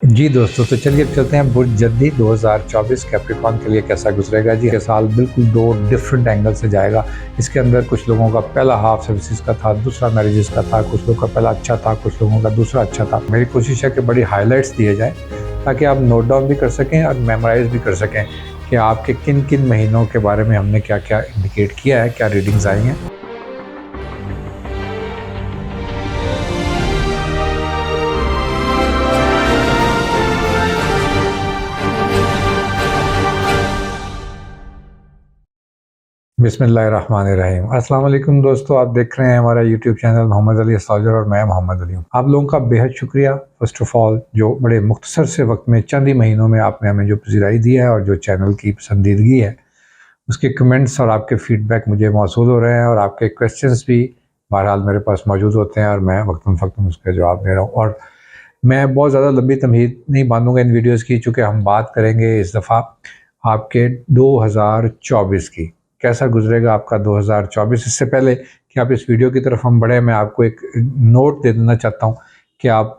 जी दोस्तों, तो चलिए अब चलते हैं बुर्ज जद्दी 2024 कैप्रिकॉर्न के लिए कैसा गुजरेगा जी। ये साल बिल्कुल दो डिफरेंट एंगल से जाएगा। इसके अंदर कुछ लोगों का पहला हाफ सर्विसेज का था, दूसरा मैरिजेस का था, कुछ लोगों का पहला अच्छा था, कुछ लोगों का दूसरा अच्छा था। मेरी कोशिश है कि बड़ी हाईलाइट्स दिए जाएँ ताकि आप नोट डाउन भी कर सकें और मेमोराइज़ भी कर सकें कि आपके किन-किन महीनों के बारे में हमने क्या-क्या इंडिकेट किया है, क्या रीडिंग्स आई हैं। बिस्मिल्लाहिर्रहमानिर्रहीम। अस्सलाम वालेकुम दोस्तों, आप देख रहे हैं हमारा YouTube channel Mohammed Ali astrologer और मैं मोहम्मद अली हूँ। आप लोगों का बेहद शुक्रिया फ़र्स्ट ऑफ़ ऑल, जो बड़े मुख्तसर से वक्त में चंद ही महीनों में आपने हमें जो पज़ीराई दी है और जो चैनल की पसंदीदगी है, उसके कमेंट्स और आपके फ़ीडबैक मुझे मौसूल हो रहे हैं और आपके क्वेश्चंस भी बहरहाल मेरे पास मौजूद होते हैं और मैं वक्तन-फ़वक्तन उसका जवाब दे रहा हूँ। और मैं बहुत ज़्यादा लंबी तमहीद नहीं बांधूँगा इन वीडियोज़ की, चूँकि हम बात करेंगे इस दफ़ा आपके 2024 की। कैसा गुज़रेगा आपका 2024? इससे पहले कि आप इस वीडियो की तरफ हम बढ़ें, मैं आपको एक नोट दे देना चाहता हूँ कि आप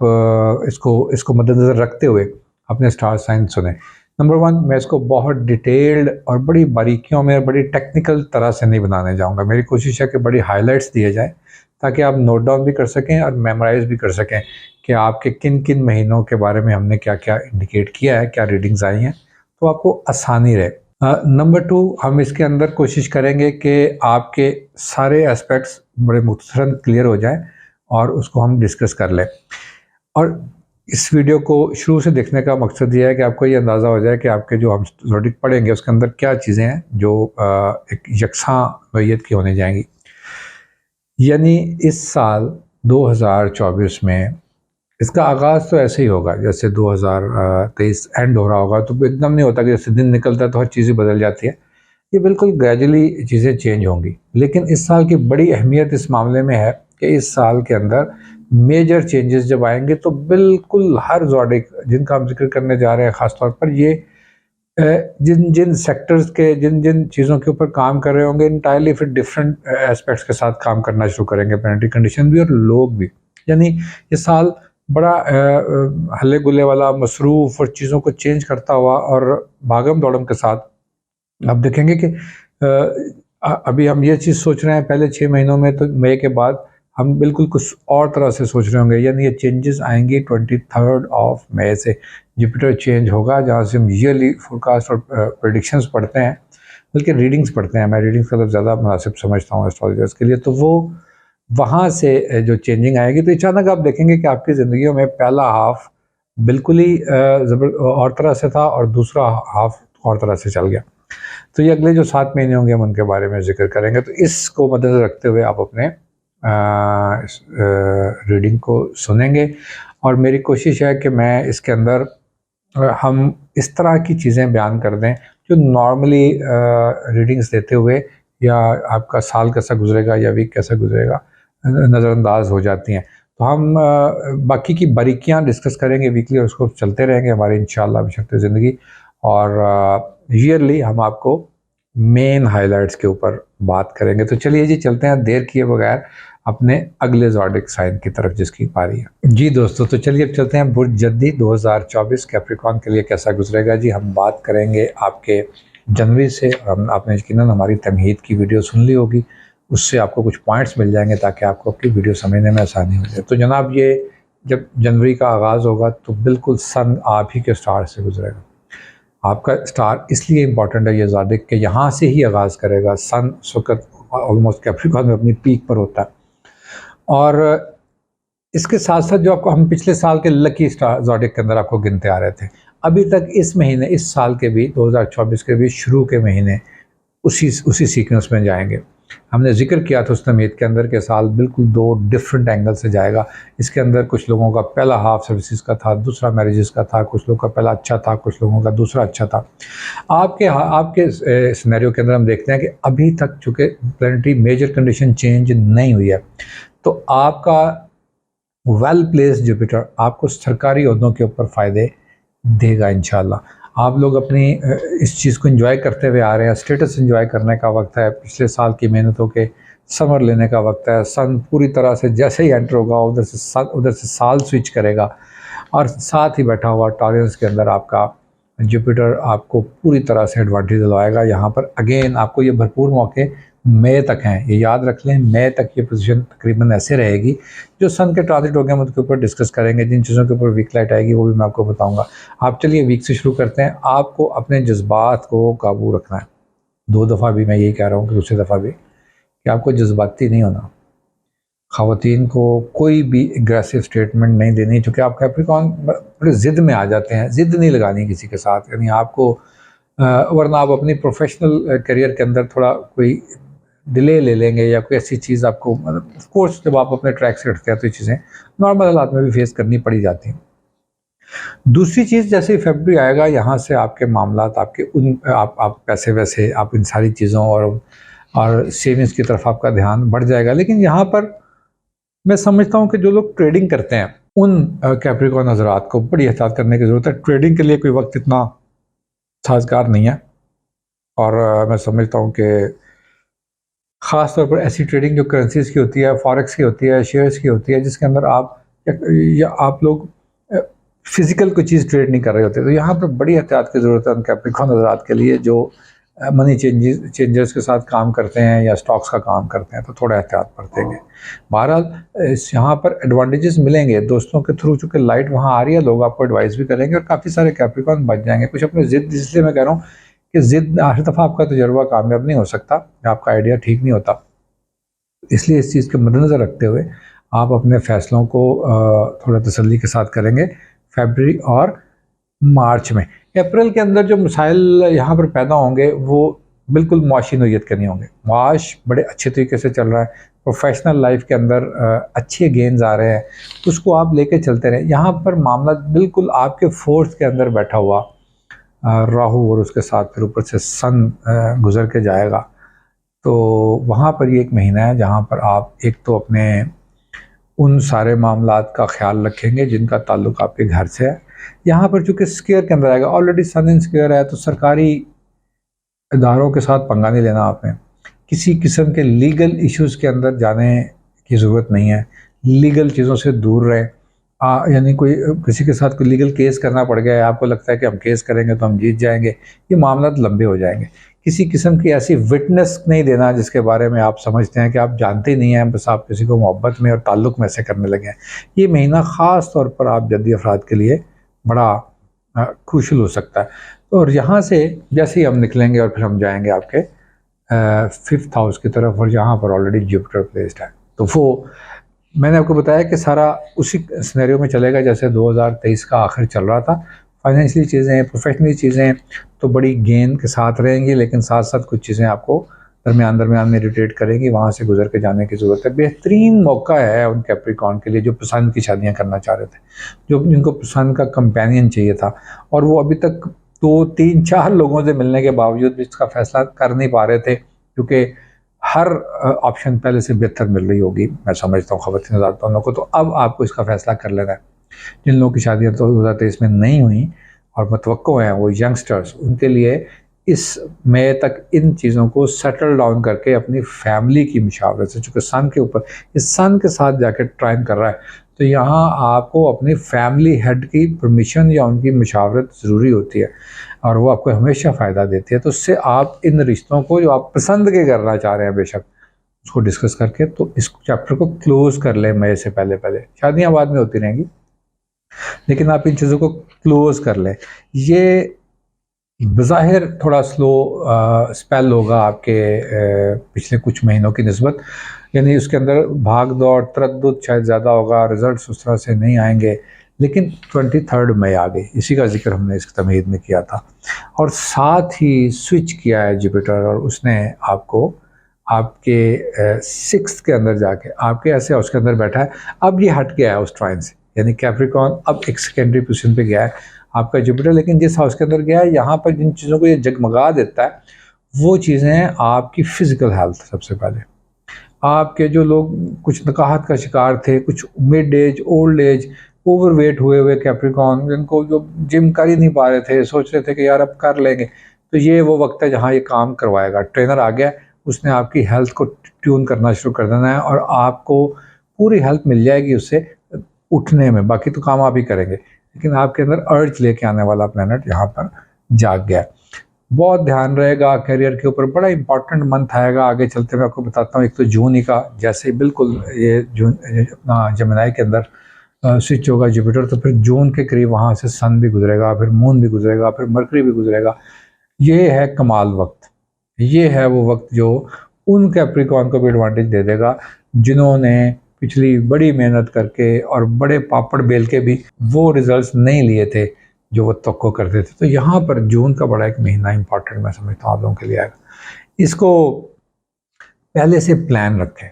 इसको मद्देनज़र रखते हुए अपने स्टार साइन चुनें। नंबर 1, मैं इसको बहुत डिटेल्ड और बड़ी बारीकियों में, बड़ी टेक्निकल तरह से नहीं बनाने जाऊँगा। मेरी कोशिश है कि बड़ी हाइलाइट्स दिए जाएँ ताकि आप नोट डाउन भी कर सकें और मेमोराइज़ भी कर सकें कि आपके किन-किन महीनों के बारे में हमने क्या-क्या इंडिकेट किया है, क्या रीडिंग्स आई हैं, तो आपको आसानी रहे। नंबर 2, हम इसके अंदर कोशिश करेंगे कि आपके सारे एस्पेक्ट्स बड़े मुख्तसरन क्लियर हो जाएँ और उसको हम डिस्कस कर लें। और इस वीडियो को शुरू से देखने का मकसद ये है कि आपको ये अंदाज़ा हो जाए कि आपके जो हम ज़ोडिक पढ़ेंगे उसके अंदर क्या चीज़ें हैं जो एक यकसां नोयत की होने जाएंगी। यानी इस साल 2024 में इसका आगाज़ तो ऐसे ही होगा जैसे 2023 एंड हो रहा होगा, तो एकदम नहीं होता कि जैसे दिन निकलता है तो हर चीज़ ही बदल जाती है। ये बिल्कुल ग्रेजुअली चीज़ें चेंज होंगी। लेकिन इस साल की बड़ी अहमियत इस मामले में है कि इस साल के अंदर मेजर चेंजेस जब आएंगे तो बिल्कुल हर ज़ोडिक जिनका हम जिक्र करने जा रहे हैं, ख़ास तौर पर ये जिन जिन सेक्टर्स के जिन जिन चीज़ों के ऊपर काम कर रहे होंगे, इंटायरली फिर डिफरेंट एस्पेक्ट्स के साथ काम करना शुरू करेंगे, प्लानेटरी कंडीशन भी और लोग भी। यानी ये साल बड़ा हल्ले गुल्ले वाला, मसरूफ़ और चीज़ों को चेंज करता हुआ और भागम दौड़म के साथ आप देखेंगे कि अभी हम ये चीज़ सोच रहे हैं पहले 6 महीनों में, तो मई के बाद हम बिल्कुल कुछ और तरह से सोच रहे होंगे। यानी ये चेंजेस आएंगी 23 ऑफ मई से। जुपिटर चेंज होगा, जहाँ से हम ईयरली फोरकास्ट और प्रेडिक्शंस पढ़ते हैं, बल्कि रीडिंग्स पढ़ते हैं। मैं रीडिंग्स का लफ्ज़ ज़्यादा मुनासिब समझता हूँ एस्ट्रोलॉजर्स के लिए। तो वो वहाँ से जो चेंजिंग आएगी, तो अचानक आप देखेंगे कि आपकी ज़िंदगियों में पहला हाफ बिल्कुल ही और तरह से था और दूसरा हाफ और तरह से चल गया। तो ये अगले जो 7 महीने होंगे हम उनके बारे में ज़िक्र करेंगे। तो इसको मद्देनज़र रखते हुए आप अपने इस रीडिंग को सुनेंगे और मेरी कोशिश है कि मैं इसके अंदर हम इस तरह की चीज़ें बयान कर दें जो नॉर्मली रीडिंग्स देते हुए या आपका साल कैसा गुजरेगा या वीक कैसा गुजरेगा नज़रअंदाज हो जाती हैं। तो हम बाकी की बारीकियां डिस्कस करेंगे वीकली और उसको चलते रहेंगे हमारे इंशाल्लाह बशर्ते ज़िंदगी। और ईयरली हम आपको मेन हाइलाइट्स के ऊपर बात करेंगे। तो चलिए जी, चलते हैं देर किए बगैर अपने अगले ज़ोडिक साइन की तरफ जिसकी पारी है। जी दोस्तों, तो चलिए अब चलते हैं बुर्ज जद्दी 2024 कैप्रिकॉर्न के लिए कैसा गुजरेगा जी। हम बात करेंगे आपके जनवरी से। आपने यकीनन हमारी तमहीद की वीडियो सुन ली होगी, उससे आपको कुछ पॉइंट्स मिल जाएंगे ताकि आपको अपनी वीडियो समझने में आसानी हो जाए। तो जनाब, ये जब जनवरी का आगाज़ होगा तो बिल्कुल सन आप ही के स्टार से गुजरेगा। आपका स्टार इसलिए इम्पॉर्टेंट है ये ज़ोडिक कि यहाँ से ही आगाज़ करेगा। सन उस वक्त ऑलमोस्ट कैप्रिकॉर्न में अपनी पीक पर होता है। और इसके साथ साथ जो आपको हम पिछले साल के लकी स्टार ज़ोडिक के अंदर आपको गिनते आ रहे थे, अभी तक इस महीने, इस साल के भी 2024 के भी शुरू के महीने उसी सीक्वेंस में जाएंगे। हमने जिक्र किया था उस तमीद के अंदर के साल बिल्कुल दो डिफरेंट एंगल से जाएगा। इसके अंदर कुछ लोगों का पहला हाफ सर्विसेज का था, दूसरा मैरिजेस का था, कुछ लोगों का पहला अच्छा था, कुछ लोगों का दूसरा अच्छा था। आपके सिनेरियो के अंदर हम देखते हैं कि अभी तक चूँकि प्लानेटरी मेजर कंडीशन चेंज नहीं हुई है, तो आपका वेल प्लेस्ड जुपिटर आपको सरकारी ओहदों के ऊपर फ़ायदे देगा इंशाल्लाह। आप लोग अपनी इस चीज़ को एंजॉय करते हुए आ रहे हैं। स्टेटस एंजॉय करने का वक्त है, पिछले साल की मेहनतों के समर लेने का वक्त है। सन पूरी तरह से जैसे ही एंटर होगा उधर से साल स्विच करेगा और साथ ही बैठा हुआ टॉरस के अंदर आपका जुपिटर आपको पूरी तरह से एडवांटेज दिलवाएगा। यहाँ पर अगेन आपको ये भरपूर मौके मई तक हैं, ये याद रख लें, मई तक ये पोजीशन तकरीबन ऐसे रहेगी। जो सन के ट्रांजिट हो गए हम उसके ऊपर डिस्कस करेंगे, जिन चीज़ों के ऊपर वीक लाइट आएगी वो भी मैं आपको बताऊंगा। आप चलिए वीक से शुरू करते हैं। आपको अपने जज्बात को काबू रखना है। 2 दफ़ा भी मैं यही कह रहा हूँ कि दूसरी दफ़ा भी, कि आपको जज्बाती नहीं होना। ख़वातीन को कोई भी एग्रेसिव स्टेटमेंट नहीं देनी, क्योंकि आप कैप्रिकॉर्न बड़े ज़िद में आ जाते हैं। ज़िद नहीं लगानी किसी के साथ, यानी आपको वरना आप अपनी प्रोफेशनल करियर के अंदर थोड़ा कोई डिले ले लेंगे या कोई ऐसी चीज़ आपको, मतलब ऑफ कोर्स जब आप अपने ट्रैक से हटते हैं तो ये चीज़ें नॉर्मल हालात में भी फेस करनी पड़ी जाती हैं। दूसरी चीज़, जैसे ही फरवरी आएगा यहाँ से आपके मामलात, आपके आप पैसे वैसे आप इन सारी चीज़ों और सेविंग्स की तरफ आपका ध्यान बढ़ जाएगा। लेकिन यहाँ पर मैं समझता हूँ कि जो लोग ट्रेडिंग करते हैं उन कैप्रिकॉर्न हज़रात को बड़ी एहतियात करने की ज़रूरत है। ट्रेडिंग के लिए कोई वक्त इतना साजगार नहीं है, और मैं समझता हूँ कि ख़ास तौर पर ऐसी ट्रेडिंग जो करेंसीज़ की होती है, फॉरेक्स की होती है, शेयर्स की होती है, जिसके अंदर या आप लोग फिज़िकल कोई चीज़ ट्रेड नहीं कर रहे होते, तो यहाँ पर बड़ी एहतियात की ज़रूरत है उन कैप्रिकॉर्न हज़रात के लिए जो मनी चेंजर्स के साथ काम करते हैं या स्टॉक्स का काम करते हैं, तो थोड़ा एहतियात बरतेंगे। बहरहाल यहाँ पर एडवांटेजेस मिलेंगे दोस्तों के थ्रू, चूँकि लाइट वहाँ आ रही है, लोग आपको एडवाइस भी करेंगे और काफ़ी सारे कैप्रिकॉर्न बच जाएंगे। कुछ अपनी ज़िद, इसलिए मैं कह रहा हूँ कि ज़िद हर दफ़ा आपका तजुर्बा कामयाब नहीं हो सकता, आपका आइडिया ठीक नहीं होता, इसलिए इस चीज़ के मद्देनज़र रखते हुए आप अपने फ़ैसलों को थोड़ा तसल्ली के साथ करेंगे फरवरी और मार्च में। अप्रैल के अंदर जो मसाइल यहाँ पर पैदा होंगे वो बिल्कुल मुआशी नोयत के नहीं होंगे। मुआश बड़े अच्छे तरीके से चल रहा है, प्रोफेशनल लाइफ के अंदर अच्छे गेंस आ रहे हैं, उसको आप लेके चलते रहें। यहाँ पर मामला बिल्कुल आपके फोर्थ के अंदर बैठा हुआ राहु और उसके साथ फिर ऊपर से सन गुजर के जाएगा, तो वहाँ पर ये एक महीना है जहाँ पर आप एक तो अपने उन सारे मामलात का ख्याल रखेंगे जिनका ताल्लुक़ आपके घर से है। यहाँ पर चूँकि स्क्वायर के अंदर आएगा, ऑलरेडी सन इन स्क्वायर है, तो सरकारी इदारों के साथ पंगा नहीं लेना आपने। किसी किस्म के लीगल इश्यूज़ के अंदर जाने की ज़रूरत नहीं है, लीगल चीज़ों से दूर रहें। यानी कोई किसी के साथ कोई लीगल केस करना पड़ गया है, आपको लगता है कि हम केस करेंगे तो हम जीत जाएंगे, ये मामला लंबे हो जाएंगे। किसी किस्म की ऐसी विटनेस नहीं देना जिसके बारे में आप समझते हैं कि आप जानते नहीं हैं, बस आप किसी को मोहब्बत में और ताल्लुक़ में से करने लगे हैं। ये महीना ख़ास तौर पर आप जद्दी अफराद के लिए बड़ा क्रूशल हो सकता है। और यहाँ से जैसे ही हम निकलेंगे और फिर हम जाएंगे आपके 5th हाउस की तरफ, और यहाँ पर ऑलरेडी जुपिटर प्लेस्ड है, तो वो मैंने आपको बताया कि सारा उसी सिनेरियो में चलेगा जैसे 2023 का आखिर चल रहा था। फाइनेंशियली चीज़ें, प्रोफेशनली चीज़ें तो बड़ी गेन के साथ रहेंगी, लेकिन साथ साथ कुछ चीज़ें आपको दरमियान में इरिटेट करेंगी, वहाँ से गुजर के जाने की ज़रूरत है। बेहतरीन मौका है उन कैप्रिकॉर्न के लिए जो पसंद की शादियाँ करना चाह रहे थे, जो जिनको पसंद का कंपेनियन चाहिए था, और वो अभी तक 2, 3, 4 लोगों से मिलने के बावजूद भी इसका फ़ैसला कर नहीं पा रहे थे, क्योंकि हर ऑप्शन पहले से बेहतर मिल रही होगी, मैं समझता हूँ ख़वातीन हज़रात को। तो अब आपको इसका फ़ैसला कर लेना है। जिन लोगों की शादियाँ तो 2023 में नहीं हुई और मुतवक्को हैं, वो यंगस्टर्स, उनके लिए इस मई तक इन चीज़ों को सेटल डाउन करके अपनी फैमिली की मुशावरत से, चूँकि सन के ऊपर इस सन के साथ जाकर ट्राइन कर रहा है, तो यहाँ आपको अपनी फैमिली हेड की परमिशन या उनकी मुशावरत ज़रूरी होती है, और वो आपको हमेशा फ़ायदा देती है। तो उससे आप इन रिश्तों को जो आप पसंद के करना चाह रहे हैं, बेशक उसको डिस्कस करके तो इस चैप्टर को क्लोज़ कर लें मई से पहले। शादियाँ बाद में होती रहेंगी, लेकिन आप इन चीज़ों को क्लोज़ कर लें। ये बज़ाहिर थोड़ा स्लो स्पेल होगा आपके पिछले कुछ महीनों की निस्बत, यानी उसके अंदर भाग दौड़ तरद्दुद शायद ज़्यादा होगा, रिज़ल्ट्स उस तरह से नहीं आएंगे, लेकिन 23 मई आ गई, इसी का जिक्र हमने इस तमहीद में किया था। और साथ ही स्विच किया है जुपिटर, और उसने आपको आपके 6th के अंदर जाके आपके ऐसे हाउस के अंदर बैठा है। अब ये हट गया है उस ट्राइन से, यानी कैप्रिकॉर्न अब एक सेकेंडरी पोजीशन पे गया है आपका जुपिटर, लेकिन जिस हाउस के अंदर गया है, यहाँ पर जिन चीज़ों को ये जगमगा देता है वो चीज़ें हैं आपकी फ़िज़िकल हेल्थ। सबसे पहले आपके जो लोग कुछ नकाहत का शिकार थे, कुछ mid age, old age, overweight हुए कैप्रिकॉर्न, जिनको जो जिम कर ही नहीं पा रहे थे, सोच रहे थे कि यार अब कर लेंगे, तो ये वो वक्त है जहाँ ये काम करवाएगा। ट्रेनर आ गया, उसने आपकी हेल्थ को ट्यून करना शुरू कर देना है, और आपको पूरी हेल्प मिल जाएगी उससे उठने में, बाकी तो काम आप ही करेंगे। लेकिन आपके अंदर अर्ज लेके आने वाला प्लैनेट यहाँ पर जाग गया। बहुत ध्यान रहेगा करियर के ऊपर, बड़ा इंपॉर्टेंट मंथ आएगा आगे चलते। मैं आपको बताता हूँ, एक तो जून ही का जैसे बिल्कुल ये जून अपना जमुनाई के अंदर स्विच होगा जुपिटर, तो फिर जून के करीब वहाँ से सन भी गुजरेगा, फिर मून भी गुजरेगा, फिर मरकरी भी गुजरेगा। ये है कमाल वक्त, ये है वो वक्त जो उन कैप्रिकॉर्न को भी एडवांटेज दे देगा जिन्होंने पिछली बड़ी मेहनत करके और बड़े पापड़ बेल के भी वो रिजल्ट्स नहीं लिए थे जो वो तवक्को करते थे। तो यहाँ पर जून का बड़ा एक महीना इंपॉर्टेंट मैं समझता हूँ आप लोगों के लिए आएगा। इसको पहले से प्लान रखें।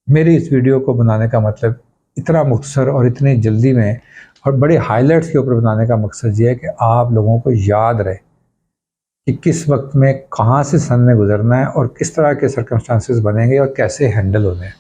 मेरी इस वीडियो को बनाने का मतलब इतना मुख्तसर और इतनी जल्दी में और बड़े हाइलाइट्स के ऊपर बनाने का मकसद ये है कि आप लोगों को याद रहे कि किस वक्त में कहाँ से सन में गुजरना है और किस तरह के सर्कमस्टांसेस बनेंगे और कैसे हैंडल होने हैं।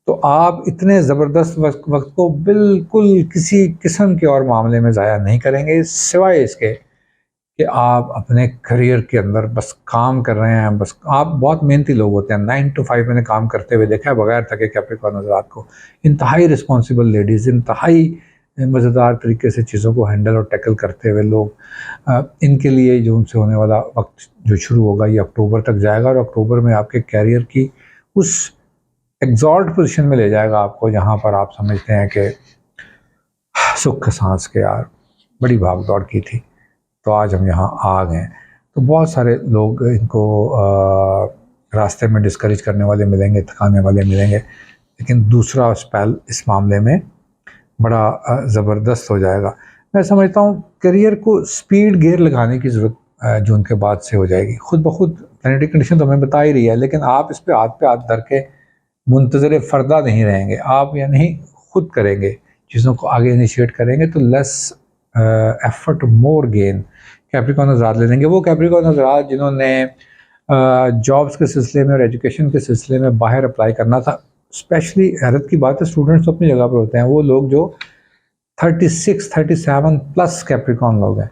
तो आप इतने ज़बरदस्त वक्त को बिल्कुल किसी किस्म के और मामले में ज़ाया नहीं करेंगे, सिवाय इसके कि आप अपने करियर के अंदर बस काम कर रहे हैं। बस आप बहुत मेहनती लोग होते हैं, 9 to 5 मैंने काम करते हुए देखा है बगैर थके कैप्रिकॉर्न हज़रात को। इंतहाई रिस्पॉन्सिबल लेडीज़, इंतहाई मज़ेदार तरीके से चीज़ों को हैंडल और टैकल करते हुए लोग। इनके लिए जून से होने वाला वक्त जो शुरू होगा ये अक्टूबर तक जाएगा और अक्टूबर में आपके कैरियर की उस एग्जॉल्ट पोजीशन में ले जाएगा आपको जहाँ पर आप समझते हैं कि सुख सांस के यार बड़ी भाग दौड़ की थी, तो आज हम यहाँ आ गए। तो बहुत सारे लोग इनको रास्ते में डिस्करेज करने वाले मिलेंगे, थकाने वाले मिलेंगे, लेकिन दूसरा स्पेल इस मामले में बड़ा ज़बरदस्त हो जाएगा। मैं समझता हूँ करियर को स्पीड गियर लगाने की ज़रूरत जून के बाद से हो जाएगी। खुद ब खुद प्लैनेटरी कंडीशन तो हमें बता ही रही है, लेकिन आप इस पे हाथ धर के मुंतज़िर फ़रदा नहीं रहेंगे। आप यानी खुद करेंगे, चीज़ों को आगे इनिशिएट करेंगे तो लेस एफर्ट मोर गेन कैप्रिकॉर्न हज़रात ले लेंगे। वो कैप्रिकॉर्न हज़रात जिन्होंने जॉब्स के सिलसिले में और एजुकेशन के सिलसिले में बाहर अप्लाई करना था, स्पेशली हैरत की बात है स्टूडेंट्स तो अपनी जगह पर होते हैं, वो लोग जो 36 37 प्लस कैप्रिकॉर्न लोग हैं,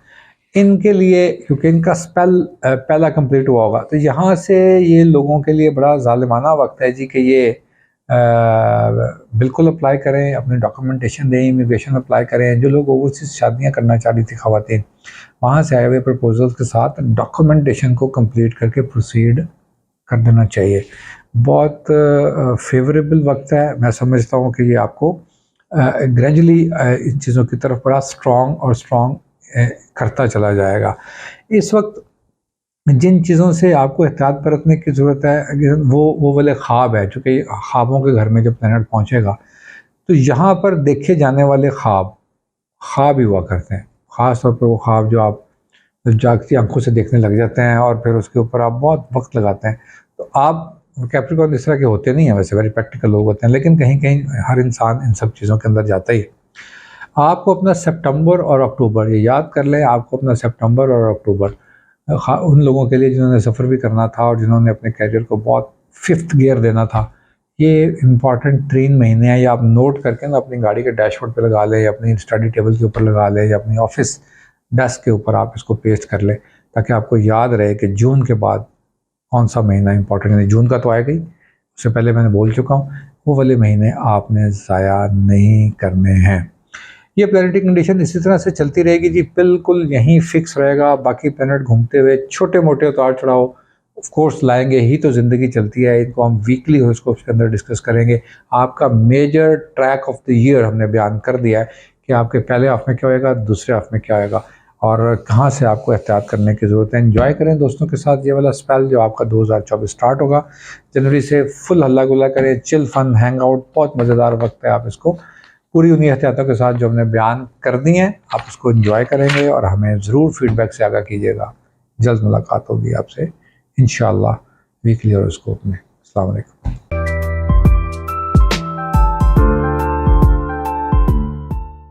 इनके लिए क्योंकि इनका स्पेल पहला कंप्लीट हुआ होगा, तो यहाँ से ये लोगों के लिए बड़ा ज़ालिमाना वक्त है जी कि ये बिल्कुल अप्लाई करें, अपने डॉक्यूमेंटेशन दें, इमिग्रेशन अप्लाई करें। जो लोग ओवरसीज़ शादियाँ करना चाह रही थी ख़वातीन, वहाँ से आए हुए प्रपोजल्स के साथ डॉक्यूमेंटेशन को कंप्लीट करके प्रोसीड कर देना चाहिए। बहुत फेवरेबल वक्त है। मैं समझता हूँ कि ये आपको ग्रेजुअली इन चीज़ों की तरफ बड़ा स्ट्रॉन्ग करता चला जाएगा। इस वक्त जिन चीज़ों से आपको एहतियात बरतने की ज़रूरत है वो वाले ख्वाब है, चूँकि ख्वाबों के घर में जब प्लैनेट पहुँचेगा तो यहाँ पर देखे जाने वाले ख्वाब ही हुआ करते हैं। ख़ास तौर पर वो ख्वाब जो आप जागती आंखों से देखने लग जाते हैं और फिर उसके ऊपर आप बहुत वक्त लगाते हैं। तो आप कैप्रिकॉर्न इस तरह के होते नहीं हैं, वैसे वेरी प्रैक्टिकल लोग होते हैं, लेकिन कहीं कहीं हर इंसान इन सब चीज़ों के अंदर जाता ही है। आपको अपना सितंबर और अक्टूबर ये याद कर लें, आपको अपना सितंबर और अक्टूबर उन लोगों के लिए जिन्होंने सफ़र भी करना था और जिन्होंने अपने कैरियर को बहुत 5th गियर देना था, ये इम्पॉर्टेंट 3 महीने हैं। या आप नोट करके ना अपनी गाड़ी के डैशबोर्ड पे लगा लें, या अपनी स्टडी टेबल के ऊपर लगा लें, या अपनी ऑफिस डेस्क के ऊपर आप इसको पेस्ट कर लें, ताकि आपको याद रहे कि जून के बाद कौन सा महीना इंपॉर्टेंट है। जून का तो आएगा ही, उससे पहले मैंने बोल चुका हूँ, वो वाले महीने आपने ज़ाया नहीं करने हैं। ये प्लैनेटरी कंडीशन इसी तरह से चलती रहेगी जी, बिल्कुल यहीं फिक्स रहेगा। बाकी प्लैनेट घूमते हुए छोटे मोटे उतार चढ़ाव ऑफ कोर्स लाएंगे ही, तो ज़िंदगी चलती है। इनको हम वीकली हॉरोस्कोप्स के अंदर डिस्कस करेंगे। आपका major track of the year हमने बयान कर दिया है कि आपके पहले हाफ में क्या होएगा, दूसरे हाफ में क्या होएगा और कहाँ से आपको एहतियात करने की ज़रूरत है। एंजॉय करें दोस्तों के साथ ये वाला स्पेल जो आपका 2024 स्टार्ट होगा। जनवरी से फुल हल्ला गुल्ला करें, चिल फन हैंग आउट, बहुत मज़ेदार वक्त है। आप इसको पूरी उन्हीं एहतियातों के साथ जो हमने बयान कर दी हैं आप उसको एंजॉय करेंगे और हमें ज़रूर फीडबैक से आगाह कीजिएगा। जल्द मुलाकात होगी आपसे इंशाअल्लाह वीकली हॉरोस्कोप में। अस्सलाम वालेकुम।